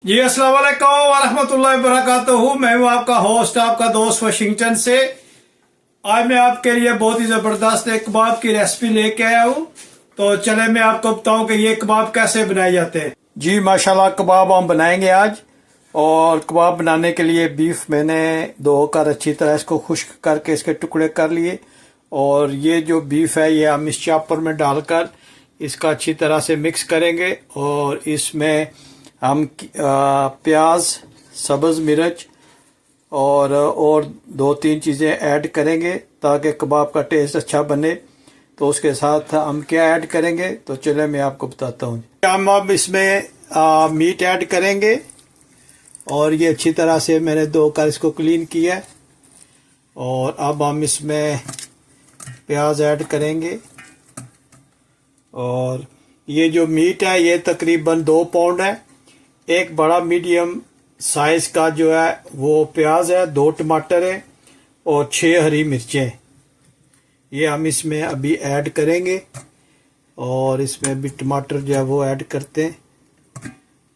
जी अस्सलाम वालेकुम वरहमतुल्लाहि वबरकातुहू। मैं हूँ आपका होस्ट, आपका दोस्त वाशिंगटन से। आज मैं आपके लिए बहुत ही ज़बरदस्त एक कबाब की रेसिपी लेके आया हूँ। तो चले मैं आपको बताऊँ कि ये कबाब कैसे बनाए जाते हैं। जी माशाल्लाह, कबाब हम बनाएंगे आज। और कबाब बनाने के लिए बीफ मैंने धोकर अच्छी तरह इसको खुश्क करके इसके टुकड़े कर लिए। और ये जो बीफ है ये हम इस चॉपर में डालकर इसका अच्छी तरह से मिक्स करेंगे। और इसमें हम प्याज, सब्ज़ मिर्च और दो तीन चीज़ें ऐड करेंगे ताकि कबाब का टेस्ट अच्छा बने। तो उसके साथ हम क्या ऐड करेंगे, तो चले मैं आपको बताता हूँ। हम अब इसमें मीट ऐड करेंगे। और ये अच्छी तरह से मैंने धोकर इसको क्लीन किया है। और अब हम इसमें प्याज ऐड करेंगे। और ये जो मीट है ये तकरीबन 2 पाउंड है। एक बड़ा मीडियम साइज का जो है वो प्याज है, 2 टमाटर है और 6 हरी मिर्चें। ये हम इसमें अभी ऐड करेंगे। और इसमें भी टमाटर जो है वो ऐड करते हैं।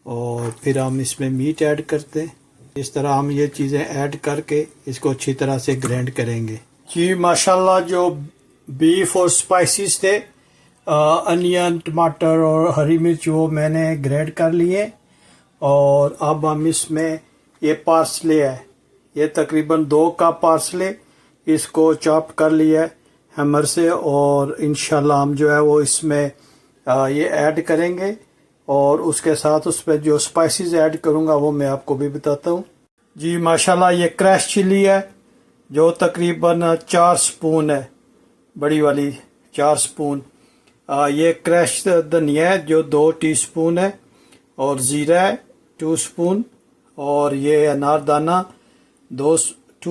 और फिर हम इसमें मीट ऐड करते हैं। इस तरह हम ये चीज़ें ऐड करके इसको अच्छी तरह से ग्राइंड करेंगे। जी माशाल्लाह, जो बीफ और स्पाइसेस थे, अनियन, टमाटर और हरी मिर्च, वो मैंने ग्राइंड कर लिए। और अब हम इसमें ये पार्सले है, ये तकरीबन 2 कप पार्सले, इसको चॉप कर लिया है हैमर से। और इंशाल्लाह हम जो है वो इसमें ये ऐड करेंगे। और उसके साथ उसमें जो स्पाइसेस ऐड करूँगा वो मैं आपको भी बताता हूँ। जी माशाल्लाह, ये क्रश चिली है जो तकरीबन 4 स्पून है, बड़ी वाली 4 स्पून। ये क्रश धनिया है जो 2 टीस्पून है। और ज़ीरा है 2 स्पून। और ये अनारदाना 2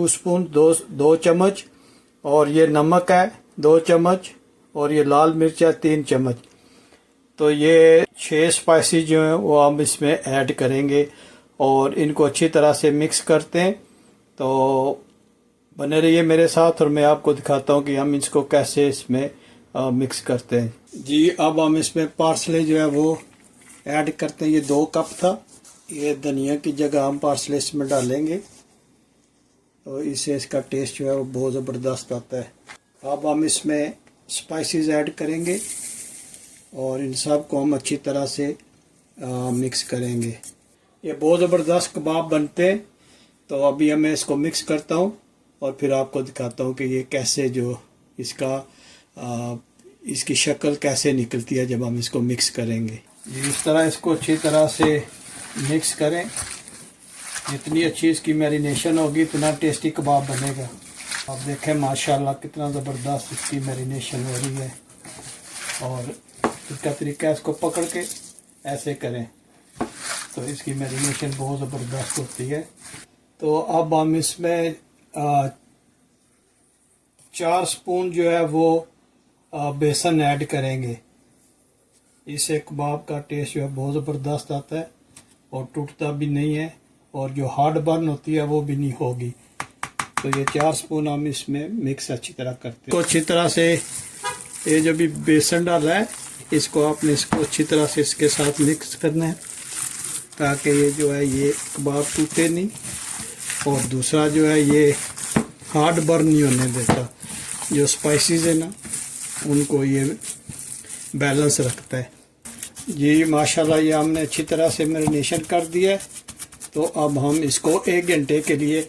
स्पून, 2 चम्मच। और ये नमक है 2 चम्मच। और ये लाल मिर्च है 3 चम्मच। तो ये 6 स्पाइसेस जो हैं वो हम इसमें ऐड करेंगे। और इनको अच्छी तरह से मिक्स करते हैं। तो बने रहिए मेरे साथ और मैं आपको दिखाता हूँ कि हम इसको कैसे इसमें मिक्स करते हैं। जी अब हम इसमें पार्सले जो है वो ऐड करते हैं। ये 2 कप था। ये धनिया की जगह हम पार्सले इसमें डालेंगे तो इससे इसका टेस्ट जो है वो बहुत ज़बरदस्त आता है। अब हम इसमें स्पाइसेस ऐड करेंगे और इन सब को हम अच्छी तरह से मिक्स करेंगे। ये बहुत ज़बरदस्त कबाब बनते हैं। तो अभी मैं इसको मिक्स करता हूँ और फिर आपको दिखाता हूँ कि ये कैसे जो इसकी शक्ल कैसे निकलती है जब हम इसको मिक्स करेंगे। इस तरह इसको अच्छी तरह से मिक्स करें। जितनी अच्छी इसकी मैरिनेशन होगी उतना टेस्टी कबाब बनेगा। आप देखें माशाल्लाह कितना ज़बरदस्त इसकी मैरिनेशन हो रही है। और इसका तरीका, इसको पकड़ के ऐसे करें तो इसकी मैरिनेशन बहुत ज़बरदस्त होती है। तो अब हम इसमें 4 स्पून जो है वो बेसन ऐड करेंगे। इससे कबाब का टेस्ट जो है बहुत ज़बरदस्त आता है और टूटता भी नहीं है। और जो हार्ड बर्न होती है वो भी नहीं होगी। तो ये 4 स्पून हम इसमें मिक्स अच्छी तरह करते हैं। तो अच्छी तरह से ये जो भी बेसन डाला है इसको आपने इसको अच्छी तरह से इसके साथ मिक्स करना है ताकि ये जो है ये कबाब टूटे नहीं। और दूसरा जो है ये हार्ड बर्न नहीं होने देता। जो स्पाइसेस है ना उनको ये बैलेंस रखता है। जी माशाल्लाह, ये हमने अच्छी तरह से मैरिनेशन कर दिया है। तो अब हम इसको 1 घंटे के लिए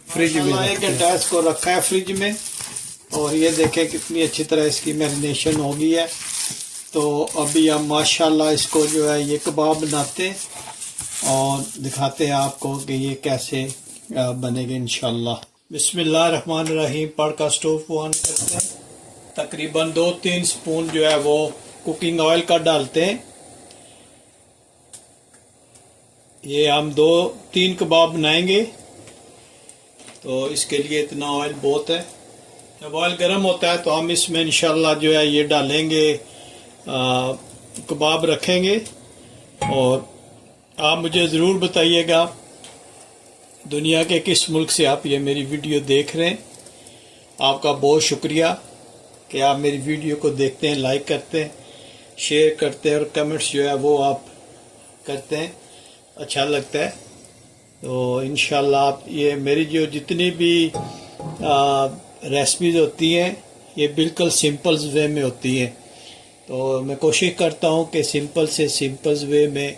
फ्रिज में 1 घंटा इसको रखा है फ्रिज में। और ये देखें कितनी अच्छी तरह इसकी मैरिनेशन हो गई है। तो अभी हम माशाल्लाह इसको जो है ये कबाब बनाते हैं और दिखाते हैं आपको कि ये कैसे बनेगा इंशाल्लाह। बिस्मिल्लाहिर्रहमानिर्रहीम। पढ़ का स्टोव को ऑन करते हैं। तकरीबन 2-3 स्पून जो है वो कुकिंग ऑयल का डालते हैं। ये हम 2-3 कबाब बनाएंगे तो इसके लिए इतना ऑयल बहुत है। जब ऑयल गर्म होता है तो हम इसमें इंशाल्लाह जो है ये डालेंगे, कबाब रखेंगे। और आप मुझे ज़रूर बताइएगा दुनिया के किस मुल्क से आप ये मेरी वीडियो देख रहे हैं। आपका बहुत शुक्रिया कि आप मेरी वीडियो को देखते हैं, लाइक करते हैं, शेयर करते हैं और कमेंट्स जो है वो आप करते हैं। अच्छा लगता है। तो इंशाल्लाह आप ये मेरी जो जितनी भी रेसिपीज़ होती हैं ये बिल्कुल सिंपल वे में होती हैं। तो मैं कोशिश करता हूँ कि सिंपल से सिंपल वे में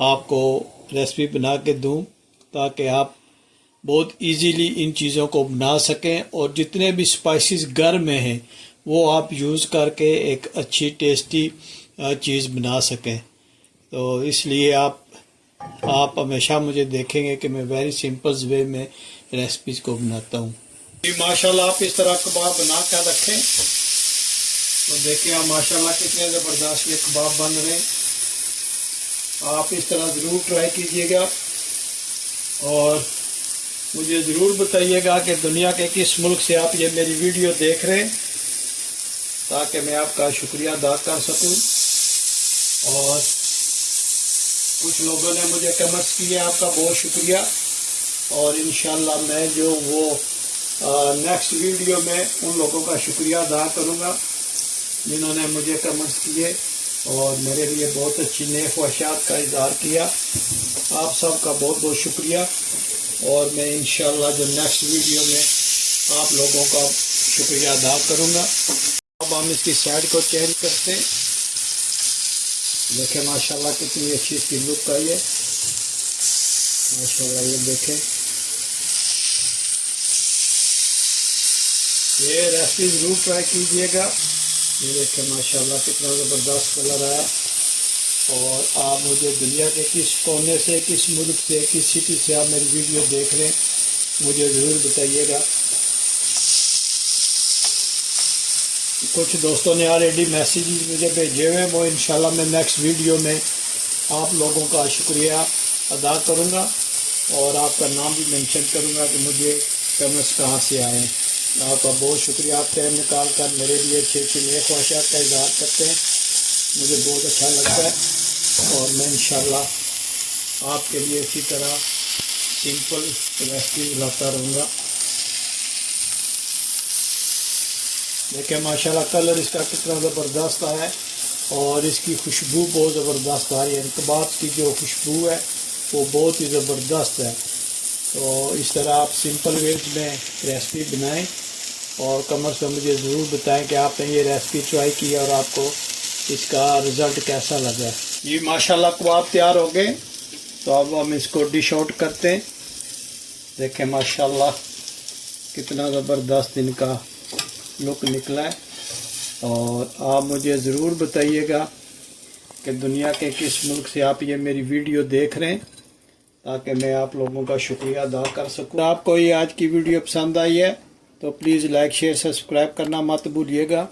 आपको रेसिपी बना के दूँ, ताकि आप बहुत इजीली इन चीज़ों को बना सकें और जितने भी स्पाइसेस घर में हैं वो आप यूज़ करके एक अच्छी टेस्टी चीज़ बना सकें। तो इसलिए आप हमेशा मुझे देखेंगे कि मैं वेरी सिंपल वे में रेसिपीज़ को बनाता हूँ। माशाल्लाह आप इस तरह कबाब बना कर रखें तो देखिए आप माशाल्लाह कितने ज़बरदस्त ये कबाब बन रहे हैं। आप इस तरह ज़रूर ट्राई कीजिएगा और मुझे ज़रूर बताइएगा कि दुनिया के किस मुल्क से आप ये मेरी वीडियो देख रहे हैं, ताकि मैं आपका शुक्रिया अदा कर सकूं। और कुछ लोगों ने मुझे कमेंट्स किए, आपका बहुत शुक्रिया। और इंशाल्लाह मैं जो वो नेक्स्ट वीडियो में उन लोगों का शुक्रिया अदा करूँगा जिन्होंने मुझे कमेंट्स किए और मेरे लिए बहुत अच्छी नेक ख्वाहिशात का इज़हार किया। आप सबका बहुत बहुत शुक्रिया। और मैं इंशाल्लाह जो नेक्स्ट वीडियो में आप लोगों का शुक्रिया अदा करूँगा। अब हम इसकी साइड को चेंज करते हैं। देखें माशाल्लाह कितनी अच्छी इसकी लुक आई है माशाल्लाह। ये देखें, ये रेसिपी ज़रूर ट्राई कीजिएगा। ये देखें माशाल्लाह कितना ज़बरदस्त कलर आया। और आप मुझे दुनिया के किस कोने से, किस मुल्क से, किस सिटी से आप मेरी वीडियो देख रहे हैं मुझे ज़रूर बताइएगा। कुछ दोस्तों ने ऑलरेडी मैसेजेस मुझे भेजे हुए, वो इंशाल्लाह मैं नेक्स्ट वीडियो में आप लोगों का शुक्रिया अदा करूंगा और आपका नाम भी मेंशन करूंगा कि मुझे कमेंट्स कहाँ से आए हैं। आपका बहुत शुक्रिया, आप टाइम निकाल कर मेरे लिए अच्छे नेक ख्वाहिशात का इज़हार करते हैं, मुझे बहुत अच्छा लगता है। और मैं इंशाल्लाह आपके लिए इसी तरह सिंपल रेसिपी लाता रहूँगा। देखिए माशाल्लाह कलर इसका कितना ज़बरदस्त आया है और इसकी खुशबू बहुत ज़बरदस्त आ रही है। कबाब की जो खुशबू है वो बहुत ही ज़बरदस्त है। तो इस तरह आप सिंपल वेज में रेसिपी बनाएं और कमेंट्स में मुझे ज़रूर बताएं कि आपने ये रेसिपी ट्राई की और आपको इसका रिज़ल्ट कैसा लगा। ये माशाल्लाह कबाब तैयार हो गए। तो अब हम इसको डिश आउट करते हैं। देखें माशाल्लाह कितना ज़बरदस्त इनका लुक निकला है। और आप मुझे ज़रूर बताइएगा कि दुनिया के किस मुल्क से आप ये मेरी वीडियो देख रहे हैं, ताकि मैं आप लोगों का शुक्रिया अदा कर सकूं। आपको ये आज की वीडियो पसंद आई है तो प्लीज़ लाइक शेयर सब्सक्राइब करना मत भूलिएगा।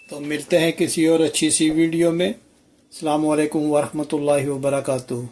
तो मिलते हैं किसी और अच्छी सी वीडियो में। अस्सलामु अलैकुम वरहमतुल्लाहि वबरकातुहू।